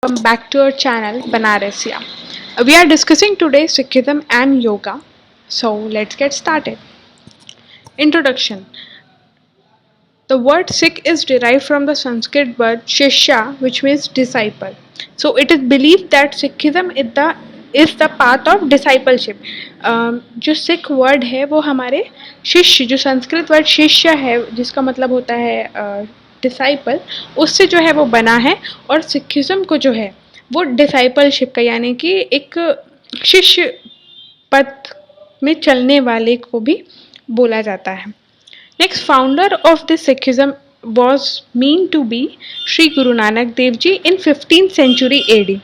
Welcome back to our channel Banarasiya. We are discussing today Sikhism and yoga. So let's get started. Introduction. The word Sikh is derived from the Sanskrit word Shishya, which means disciple. So it is believed that Sikhism is the path of discipleship. जो Sikh word है वो हमारे शिष्य, जो Sanskrit word शिष्य है जिसका मतलब होता है डिसाइपल, उससे जो है वो बना है। और सिखिज्म को जो है वो डिसाइपलशिप का यानी कि एक शिष्य पथ में चलने वाले को भी बोला जाता है। Next, founder of the Sikhism was mean to be Sri Guru Nanak Dev Ji in 15th century AD.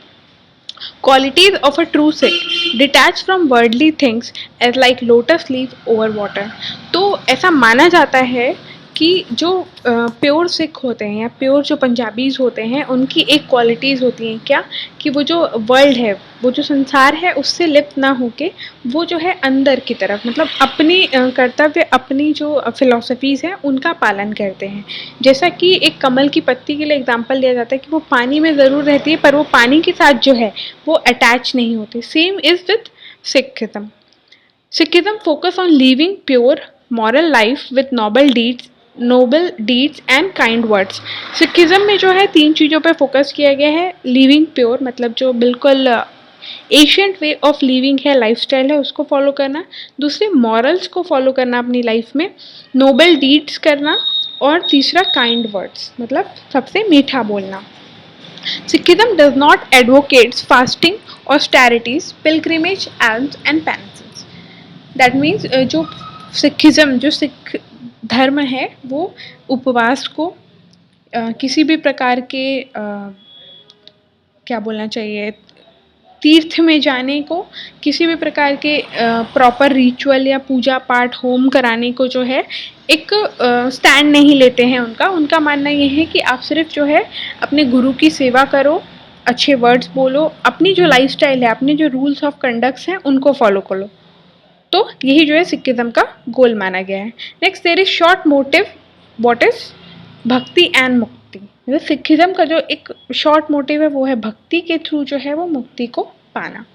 Qualities of a true Sikh: detached from worldly things as like lotus leaf over water. तो ऐसा माना जाता है कि जो pure Sikh होते हैं या प्योर जो पंजाबीज होते हैं उनकी एक क्वालिटीज़ होती हैं क्या, कि वो जो वर्ल्ड है, वो जो संसार है उससे लिप्त ना होके वो जो है अंदर की तरफ मतलब अपनी कर्तव्य, अपनी जो फिलॉसफीज़ हैं उनका पालन करते हैं। जैसा कि एक कमल की पत्ती के लिए एग्जांपल लिया जाता है कि वो पानी में ज़रूर रहती है पर वो पानी के साथ जो है वो अटैच नहीं होती। Same is with Sikhism. Sikhism focus on living pure moral life with noble deeds and kind words. Sikhism में जो है तीन चीज़ों पे फोकस किया गया है। लिविंग प्योर मतलब जो बिल्कुल एशियंट वे ऑफ लिविंग है, लाइफस्टाइल है, उसको फॉलो करना। दूसरे मॉरल्स को फॉलो करना अपनी लाइफ में, नोबल डीड्स करना, और तीसरा काइंड वर्ड्स मतलब सबसे मीठा बोलना। Sikhism does not advocate fasting, austerities, pilgrimage, alms and penances. That means जो सिखिज्म, जो सिख धर्म है वो उपवास को, किसी भी प्रकार के क्या बोलना चाहिए, तीर्थ में जाने को, किसी भी प्रकार के प्रॉपर रिचुअल या पूजा पाठ होम कराने को जो है एक स्टैंड नहीं लेते हैं। उनका मानना ये है कि आप सिर्फ जो है अपने गुरु की सेवा करो, अच्छे वर्ड्स बोलो, अपनी जो लाइफस्टाइल है, अपने जो रूल्स ऑफ कंडक्ट्स हैं उनको फॉलो करो। तो यही जो है सिखिज्म का गोल माना गया है। Next, there is short motive, what is bhakti and mukti. मतलब सिखिज्म का जो एक शॉर्ट मोटिव है वो है भक्ति के थ्रू जो है वो मुक्ति को पाना।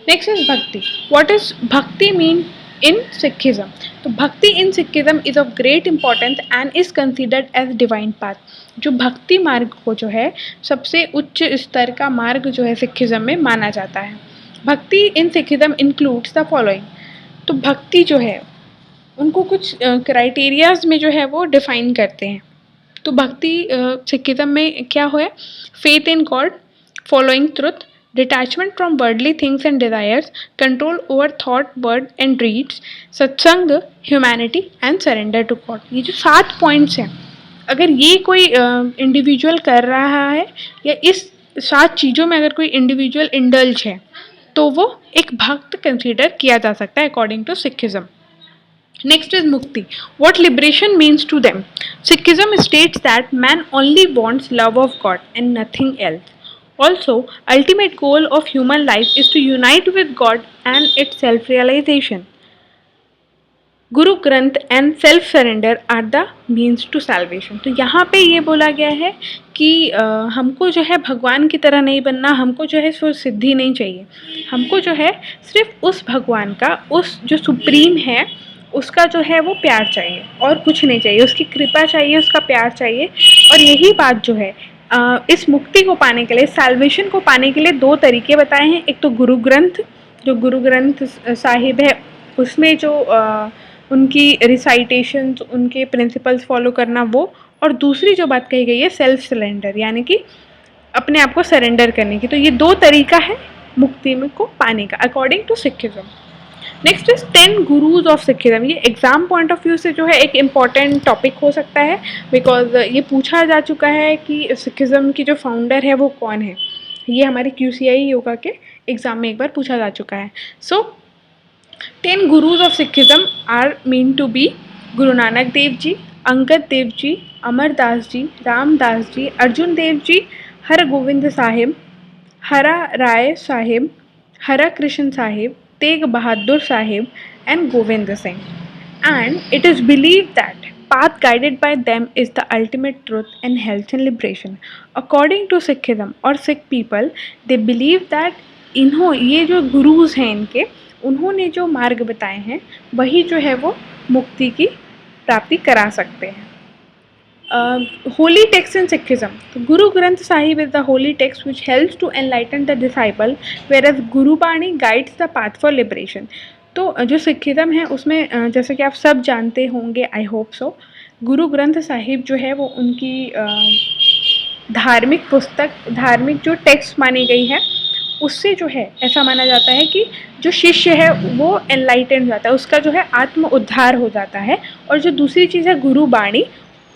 Next is bhakti. What is bhakti mean in Sikhism? तो bhakti in Sikhism is of great importance and is considered as divine path. जो भक्ति मार्ग को जो है सबसे उच्च स्तर का मार्ग जो है सिखिज्म में माना जाता है। भक्ति in Sikhism includes the following. तो भक्ति जो है उनको कुछ क्राइटेरियाज में जो है वो डिफाइन करते हैं। तो भक्ति सिखिज्म में क्या है? Faith in God, following truth, detachment from worldly things and desires, control over thought, word and deeds, satsang, humanity and surrender to God. ये जो 7 पॉइंट्स हैं, अगर ये कोई इंडिविजुअल कर रहा है या इस 7 चीज़ों में अगर कोई इंडिविजुअल इंडल्ज है तो वो एक भक्त कंसीडर किया जा सकता है according to Sikhism. Next is Mukti. What liberation means to them? Sikhism states that man only wants love of God and nothing else. Also, ultimate goal of human life is to unite with God and its self-realization. Guru Granth and self surrender are the means to salvation. तो यहाँ पे ये बोला गया है कि हमको जो है भगवान की तरह नहीं बनना, हमको जो है सो सिद्धि नहीं चाहिए, हमको जो है सिर्फ उस भगवान का, उस जो सुप्रीम है उसका जो है वो प्यार चाहिए और कुछ नहीं चाहिए, उसकी कृपा चाहिए, उसका प्यार चाहिए। और यही बात जो है इस मुक्ति को पाने के लिए, सैल्वेशन को पाने के लिए 2 तरीके बताए हैं। एक तो गुरु ग्रंथ, जो गुरु ग्रंथ साहिब है उसमें जो उनकी रिसाइटेशंस, उनके प्रिंसिपल्स फॉलो करना वो, और दूसरी जो बात कही गई है सेल्फ सरेंडर यानी कि अपने आप को सरेंडर करने की। तो ये 2 तरीका है मुक्ति में को पाने का according to Sikhism. Next is 10 gurus of Sikhism. ये एग्जाम पॉइंट ऑफ व्यू से जो है एक इम्पॉर्टेंट टॉपिक हो सकता है, बिकॉज ये पूछा जा चुका है कि सिखिज्म की जो फाउंडर है वो कौन है। ये हमारे QCI योगा के एग्जाम में एक बार पूछा जा चुका है। So 10 gurus of Sikhism are mean to be Guru Nanak Dev ji, Angad Dev ji, Amar Das जी, रामदास जी, अर्जुन देव जी, हर गोविंद साहिब, हरा राय साहिब, हरा Krishna Sahib, Tegh Bahadur Sahib and Govind Singh. And it is believed that path guided by them is the ultimate truth and health and liberation. According to Sikhism और Sikh people, they believe that ये जो गुरुज हैं इनके, उन्होंने जो मार्ग बताए हैं वही जो है वो मुक्ति की प्राप्ति करा सकते हैं. Holy text in Sikhism. Guru Granth Sahib is the holy text which helps to enlighten the disciple, whereas Guru Bani guides the path for liberation. तो जो सिखिज़म है उसमें जैसे कि आप सब जानते होंगे, I hope so, Guru Granth Sahib जो है वो उनकी धार्मिक पुस्तक, धार्मिक जो टेक्स्ट मानी गई है, उससे जो है ऐसा माना जाता है कि जो शिष्य है वो एनलाइटेंड हो जाता है, उसका जो है आत्म उद्धार हो जाता है. और जो दूसरी चीज़ है गुरु बाणी,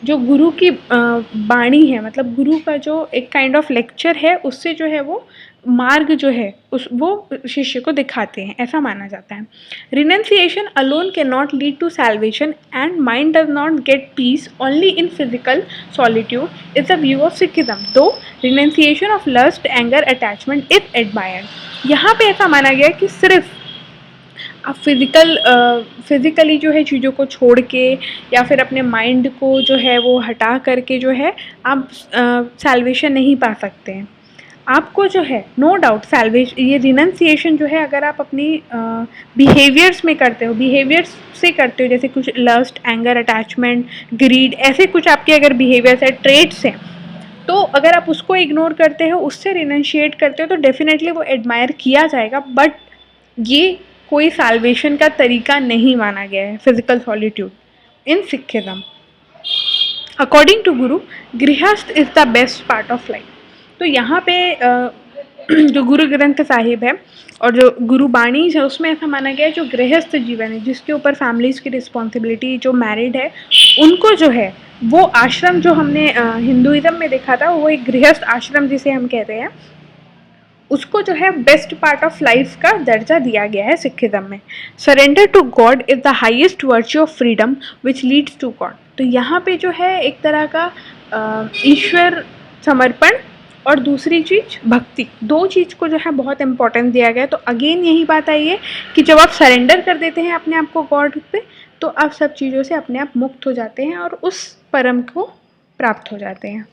जो गुरु की बाणी है, मतलब गुरु का जो एक काइंड ऑफ लेक्चर है, उससे जो है वो मार्ग जो है वो शिष्य को दिखाते हैं, ऐसा माना जाता है. Renunciation alone can not lead to salvation and mind does not get peace only in physical solitude is the view of Sikhism, though renunciation of lust, anger, attachment is admired. यहाँ पे ऐसा माना गया कि सिर्फ आप फिज़िकली जो है चीज़ों को छोड़ के या फिर अपने माइंड को जो है वो हटा करके जो है आप सैल्वेशन नहीं पा सकते हैं. आपको जो है नो डाउट सैल्वेशन, ये रिनंसिएशन जो है अगर आप अपनी बिहेवियर्स में करते हो, बिहेवियर्स से करते हो, जैसे कुछ लस्ट, एंगर, अटैचमेंट, ग्रीड, ऐसे कुछ आपके अगर बिहेवियर्स है, ट्रेट्स हैं, तो अगर आप उसको इग्नोर करते हो, उससे रिनंशिएट करते हो, तो डेफिनेटली वो एडमायर किया जाएगा. बट ये कोई साल्वेशन का तरीका नहीं माना गया है, physical solitude in Sikhism. According to Guru, grihastha is the best part of life. तो यहाँ पे जो गुरु ग्रंथ साहिब है और जो गुरु बाणी है उसमें ऐसा माना गया है जो गृहस्थ जीवन है, जिसके ऊपर फैमिलीज़ की रिस्पॉन्सिबिलिटी, जो मैरिड है उनको जो है वो आश्रम जो हमने हिंदुइज्म में देखा था, वो एक गृहस्थ आश्रम जिसे हम कहते हैं, उसको जो है बेस्ट पार्ट ऑफ लाइफ का दर्जा दिया गया है सिखिज्म में. Surrender to God is the highest virtue of freedom which leads to God. तो यहाँ पे जो है एक तरह का ईश्वर समर्पण और दूसरी चीज़ भक्ति, दो चीज़ को जो है बहुत इंपॉर्टेंस दिया गया है. तो अगेन यही बात आई है कि जब आप सरेंडर कर देते हैं अपने आप को गॉड पे, तो आप सब चीज़ों से अपने आप मुक्त हो जाते हैं और उस परम को प्राप्त हो जाते हैं.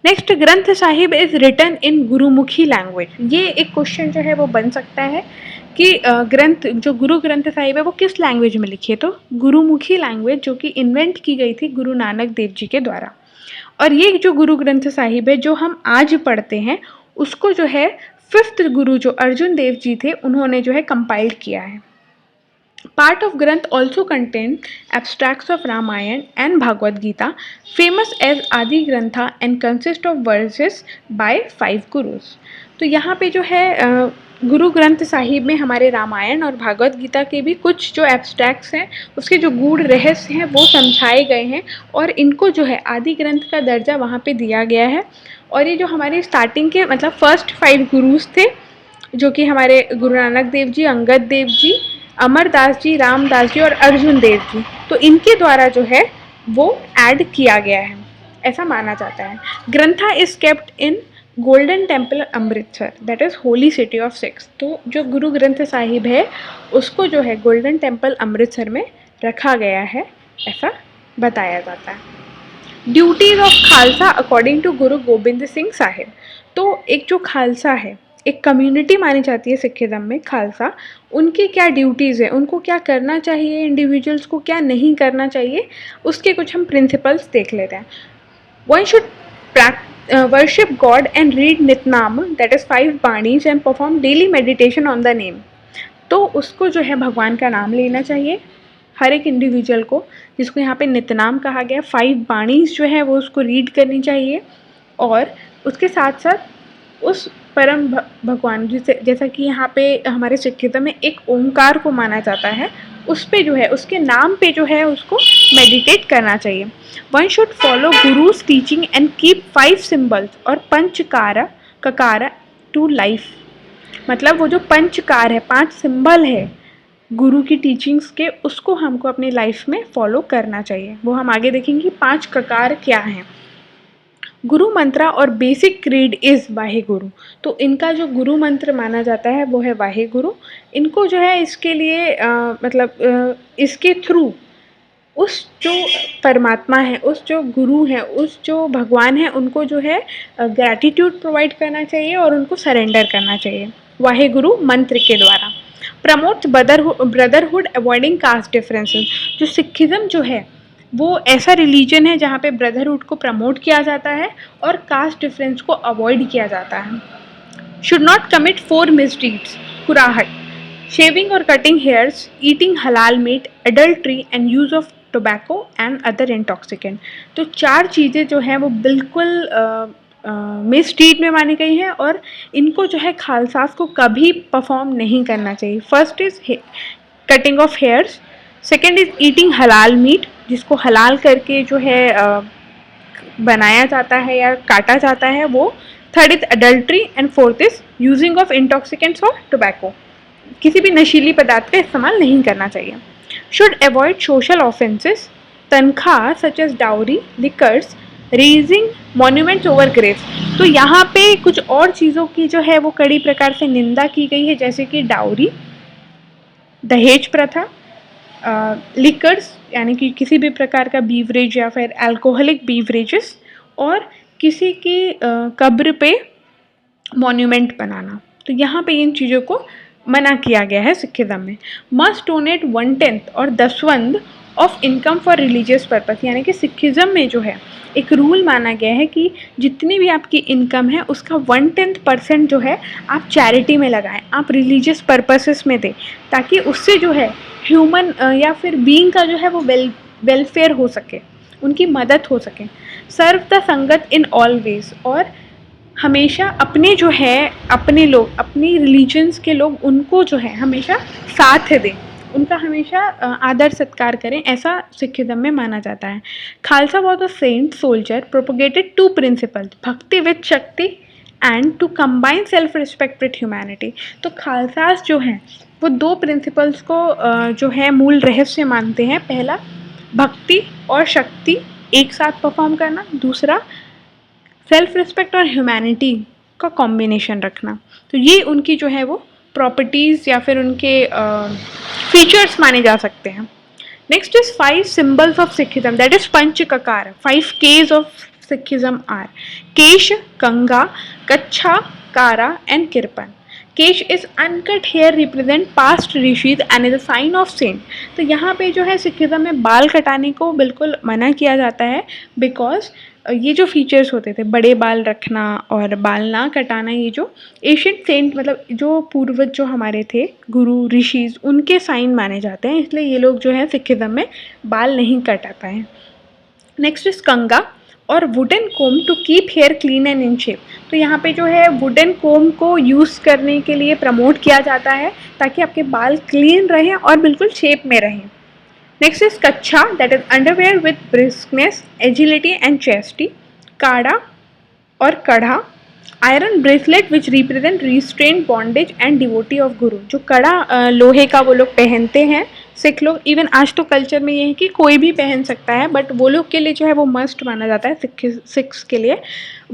Next, Granth Sahib is written in Gurmukhi language. ये एक क्वेश्चन जो है वो बन सकता है कि ग्रंथ, जो गुरु ग्रंथ साहिब है वो किस लैंग्वेज में लिखी है. तो गुरुमुखी लैंग्वेज जो कि इन्वेंट की गई थी गुरु नानक देव जी के द्वारा. और ये जो गुरु ग्रंथ साहिब है जो हम आज पढ़ते हैं, उसको जो है 5th गुरु जो अर्जुन देव जी थे उन्होंने जो है कंपाइल किया है. Part of Granth also contained abstracts of Ramayana and Bhagavad Gita, famous as Adi Grantha and consist of verses by 5 gurus. तो यहाँ पे जो है गुरु ग्रंथ साहिब में हमारे रामायण और भागवत गीता के भी कुछ जो एब्स्ट्रैक्ट्स हैं, उसके जो गूढ़ रहस्य हैं वो समझाए गए हैं और इनको जो है आदि ग्रंथ का दर्जा वहाँ पे दिया गया है. और ये जो हमारे स्टार्टिंग के मतलब फर्स्ट 5 गुरुज थे, जो कि हमारे गुरु नानक देव जी, अंगद देव जी, अमरदास जी, रामदास जी और अर्जुन देव जी, तो इनके द्वारा जो है वो ऐड किया गया है, ऐसा माना जाता है. Grantha is kept in golden temple Amritsar, that is holy city of six. तो जो गुरु ग्रंथ साहिब है उसको जो है गोल्डन टेम्पल अमृतसर में रखा गया है, ऐसा बताया जाता है. Duties of Khalsa according to Guru Gobind Singh Sahib. तो एक जो खालसा है, एक कम्युनिटी मानी जाती है सिखिज्म में खालसा, उनकी क्या ड्यूटीज़ है, उनको क्या करना चाहिए, इंडिविजुअल्स को क्या नहीं करना चाहिए, उसके कुछ हम प्रिंसिपल्स देख लेते हैं. One should worship God and read Nitnem, that is 5 banis and perform daily meditation on the name. तो उसको जो है भगवान का नाम लेना चाहिए हर एक इंडिविजुअल को, जिसको यहाँ पे नितनाम कहा गया. 5 बाणीज जो है वो उसको रीड करनी चाहिए और उसके साथ साथ उस परम भगवान जैसा कि यहाँ पे हमारे सिखिज्म में एक ओंकार को माना जाता है, उस पे जो है उसके नाम पे जो है उसको मेडिटेट करना चाहिए. One should follow gurus teaching and keep 5 symbols और पंचकार ककार टू लाइफ. मतलब वो जो पंचकार है, 5 सिंबल है गुरु की टीचिंग्स के, उसको हमको अपनी लाइफ में फॉलो करना चाहिए. वो हम आगे देखेंगे कि 5 ककार क्या हैं. गुरु मंत्रा और basic creed is Wahe Guru. तो इनका जो गुरु मंत्र माना जाता है वो है वाहे गुरु. इनको जो है इसके लिए इसके थ्रू उस जो परमात्मा है, उस जो गुरु है, उस जो भगवान है, उनको जो है ग्रैटिट्यूड प्रोवाइड करना चाहिए और उनको सरेंडर करना चाहिए वाहे गुरु मंत्र के द्वारा। Promotes brotherhood avoiding caste differences. जो सिखिज्म जो है वो ऐसा रिलीजन है जहाँ पे ब्रदरहुड को प्रमोट किया जाता है और कास्ट डिफरेंस को अवॉइड किया जाता है। Should not commit 4 misdeeds, kurahat, shaving or cutting hairs, eating halal meat, adultery and use of tobacco and other intoxicant। तो 4 चीज़ें जो हैं वो बिल्कुल मिसडीड में मानी गई हैं और इनको जो है खालसास को कभी परफॉर्म नहीं करना चाहिए। First is cutting of hairs, second is eating हलाल मीट, जिसको हलाल करके जो है बनाया जाता है या काटा जाता है वो। Third is adultery and fourth is using of intoxicants और टोबैको, किसी भी नशीली पदार्थ का इस्तेमाल नहीं करना चाहिए। शुड अवॉइड सोशल ऑफेंसेस, तनख्वाह such as dowry, liquors, raising monuments over graves. तो यहाँ पे कुछ और चीज़ों की जो है वो कड़ी प्रकार से निंदा की गई है, जैसे कि डाउरी, दहेज प्रथा, लिकर्स यानी कि किसी भी प्रकार का बीवरेज या फिर अल्कोहलिक बीवरेजेस, और किसी की कब्र पे मॉन्यूमेंट बनाना। तो यहाँ पे इन चीज़ों को मना किया गया है सिखिज्म में। मस्ट डोनेट 1/10 और 10th of income for religious purpose, यानी कि सिखिज्म में जो है एक रूल माना गया है कि जितनी भी आपकी इनकम है उसका 1/10% जो है आप चैरिटी में लगाएं, आप रिलीजियस पर्पसेस में दें, ताकि उससे जो है ह्यूमन या फिर बीइंग का जो है वो वेलफेयर हो सके, उनकी मदद हो सके। सर्व द संगत इन ऑल वेज, और हमेशा अपने जो है अपने लोग, अपनी रिलीजन्स के लोग, उनको जो है हमेशा साथ दें, उनका हमेशा आदर सत्कार करें, ऐसा सिखिज्म में माना जाता है। Khalsa was a saint soldier propagated 2 principles, bhakti with shakti and to combine self respect with humanity. तो खालसास जो हैं वो 2 प्रिंसिपल्स को जो है मूल रहस्य मानते हैं। पहला भक्ति और शक्ति एक साथ परफॉर्म करना, दूसरा सेल्फ रिस्पेक्ट और ह्यूमैनिटी का कॉम्बिनेशन रखना। तो ये उनकी जो है वो प्रॉपर्टीज़ या फिर उनके फीचर्स माने जा सकते हैं। Next is 5 symbols of Sikhism, that is panch kakar. 5 Ks of Sikhism are kesh, kanga, kachha, kara and kirpan. Kesh is uncut hair represent past rishis and is a sign of saint. तो यहाँ पे जो है सिखिज्म में बाल कटाने को बिल्कुल मना किया जाता है, बिकॉज ये जो फीचर्स होते थे, बड़े बाल रखना और बाल ना कटाना, ये जो एशियंट सेंट मतलब जो पूर्वज जो हमारे थे गुरु ऋषिज, उनके साइन माने जाते हैं, इसलिए ये लोग जो है सिखिज्म में बाल नहीं कटाते हैं। नेक्स्ट इज कंगा और wooden comb to keep hair clean and in shape. तो यहाँ पे जो है वुडन कोम को यूज़ करने के लिए प्रमोट किया जाता है ताकि आपके बाल क्लीन रहें और बिल्कुल शेप में रहें। Next is kachha, that is underwear with briskness, agility and chastity. Kara और kada, iron bracelet which represent restraint, bondage and devotee of guru. जो कड़ा लोहे का वो लोग पहनते हैं सिख लोग, इवन आज तो कल्चर में ये है कि कोई भी पहन सकता है, बट वो लोग के लिए जो है वो मस्ट माना जाता है सिख्स के लिए।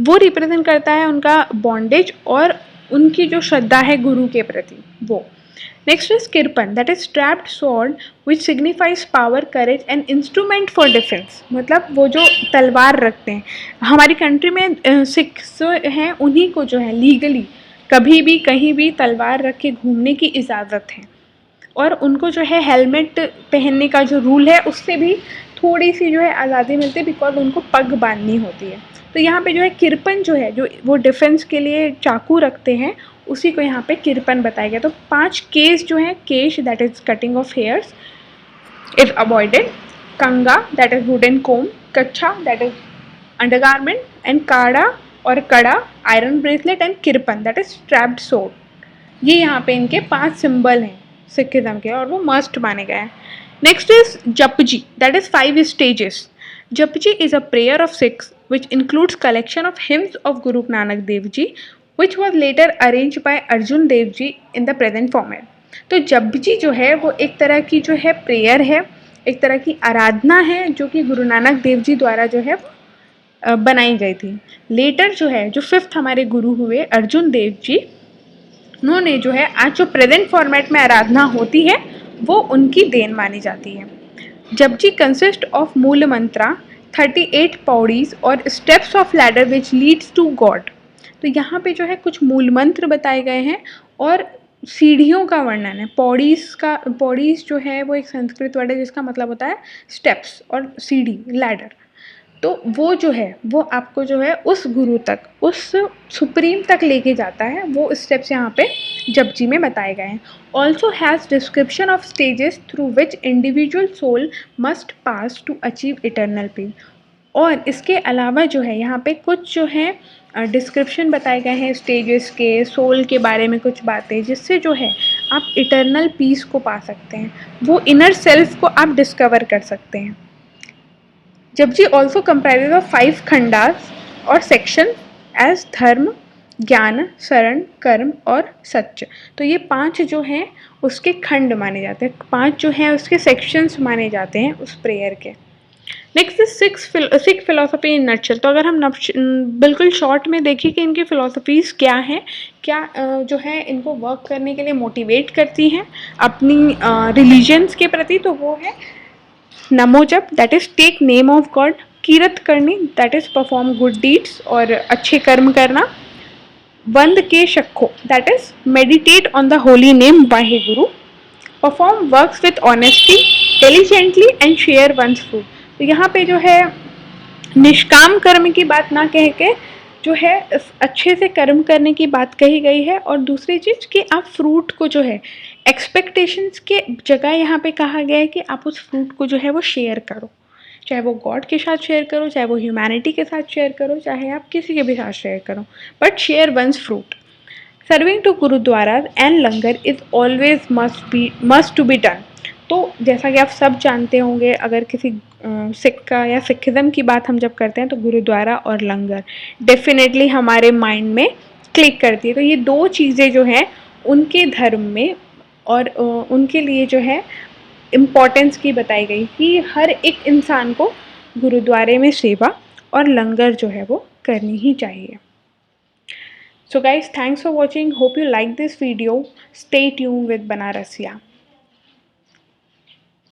वो रिप्रेजेंट करता है उनका बॉन्डेज और उनकी जो श्रद्धा है गुरु के प्रति वो। Next is Kirpan, that is strapped sword which signifies power, courage and instrument for defence. मतलब वो जो तलवार रखते हैं, हमारी कंट्री में सिख्स हैं उन्हीं को जो है लीगली कभी भी कहीं भी तलवार रख के घूमने की इजाज़त है, और उनको जो है हेलमेट पहनने का जो रूल है उससे भी थोड़ी सी जो है आज़ादी मिलती है, बिकॉज उनको पग बांधनी होती है। तो यहाँ पे जो है किरपन जो है, जो वो डिफेंस के लिए चाकू रखते हैं, उसी को यहाँ पे किरपन बताया गया। तो 5 केस जो है, kesh that is cutting of hairs is avoided, kanga that is wooden comb, kachha that is undergarment, and kara और kada iron bracelet, and kirpan that is strapped sword. ये यहाँ पे इनके 5 सिंबल हैं सिखिज्म के और वो मस्ट माने गए हैं। Next is Japji, that is 5 stages. Japji is a prayer of Sikhs which includes collection of hymns of Guru Nanak Dev Ji, which was later arranged by Arjun Dev Ji in the present format. तो जपजी जो है वो एक तरह की जो है prayer है, एक तरह की आराधना है जो कि गुरु नानक देव जी द्वारा जो है बनाई गई थी। लेटर जो है जो 5th हमारे गुरु हुए अर्जुन देव जी, उन्होंने जो है आज जो प्रेजेंट फॉर्मेट में आराधना होती है वो उनकी देन मानी जाती है। जपजी कंसिस्ट ऑफ मूल मंत्रा 38 पौड़ीज और steps of ladder which leads to God. तो यहाँ पे जो है कुछ मूल मंत्र बताए गए हैं और सीढ़ियों का वर्णन है। पौड़ीज जो है वो एक संस्कृत वर्ड है जिसका मतलब होता है स्टेप्स और सीढ़ी, लैडर। तो वो जो है वो आपको जो है उस गुरु तक, उस सुप्रीम तक लेके जाता है। वो स्टेप्स यहाँ पे जपजी में बताए गए हैं। Also has description of stages through which individual soul must pass to achieve eternal peace. और इसके अलावा जो है यहाँ पे कुछ जो है डिस्क्रिप्शन बताए गए हैं स्टेजेस के, सोल के बारे में कुछ बातें, जिससे जो है आप इटर्नल पीस को पा सकते हैं, वो इनर सेल्फ को आप डिस्कवर कर सकते हैं। जपजी ऑल्सो कंप्राइजेज ऑफ 5 खंडास और सेक्शन एज धर्म, ज्ञान, शरण, कर्म और सत्य। तो ये 5 जो हैं उसके खंड माने जाते हैं, 5 जो हैं उसके सेक्शंस माने जाते हैं उस प्रेयर के। Next Sikh philosophy in nutshell. तो अगर हम बिल्कुल शॉर्ट में देखें कि इनकी फ़िलोसफीज़ क्या हैं, क्या जो है इनको वर्क करने के लिए मोटिवेट करती हैं अपनी रिलीजन्स के प्रति, तो वो है Namo Jap, that is take name of God, Kirat Karni, that is perform good deeds और अच्छे कर्म करना, Vand Ke Shakko, that is meditate on the holy name Waheguru, perform works with honesty diligently and share once fruit. तो यहाँ पे जो है निष्काम कर्म की बात ना कह के जो है अच्छे से कर्म करने की बात कही गई है। और दूसरी चीज़ कि आप फ्रूट को जो है एक्सपेक्टेशंस के जगह यहाँ पे कहा गया है कि आप उस फ्रूट को जो है वो शेयर करो, चाहे वो गॉड के साथ शेयर करो, चाहे वो ह्यूमैनिटी के साथ शेयर करो, चाहे आप किसी के भी साथ शेयर करो, but share once fruit. Serving to gurdwara and langar is always must to be done. तो जैसा कि आप सब जानते होंगे, अगर किसी सिख का या सिखिज़म की बात हम जब करते हैं तो गुरुद्वारा और लंगर डेफिनेटली हमारे माइंड में क्लिक करती है। तो ये 2 चीज़ें जो हैं उनके धर्म में और उनके लिए जो है इम्पोर्टेंस की बताई गई कि हर एक इंसान को गुरुद्वारे में सेवा और लंगर जो है वो करनी ही चाहिए। So guys, thanks for watching. Hope you like this video. Stay tuned with Banarasiya.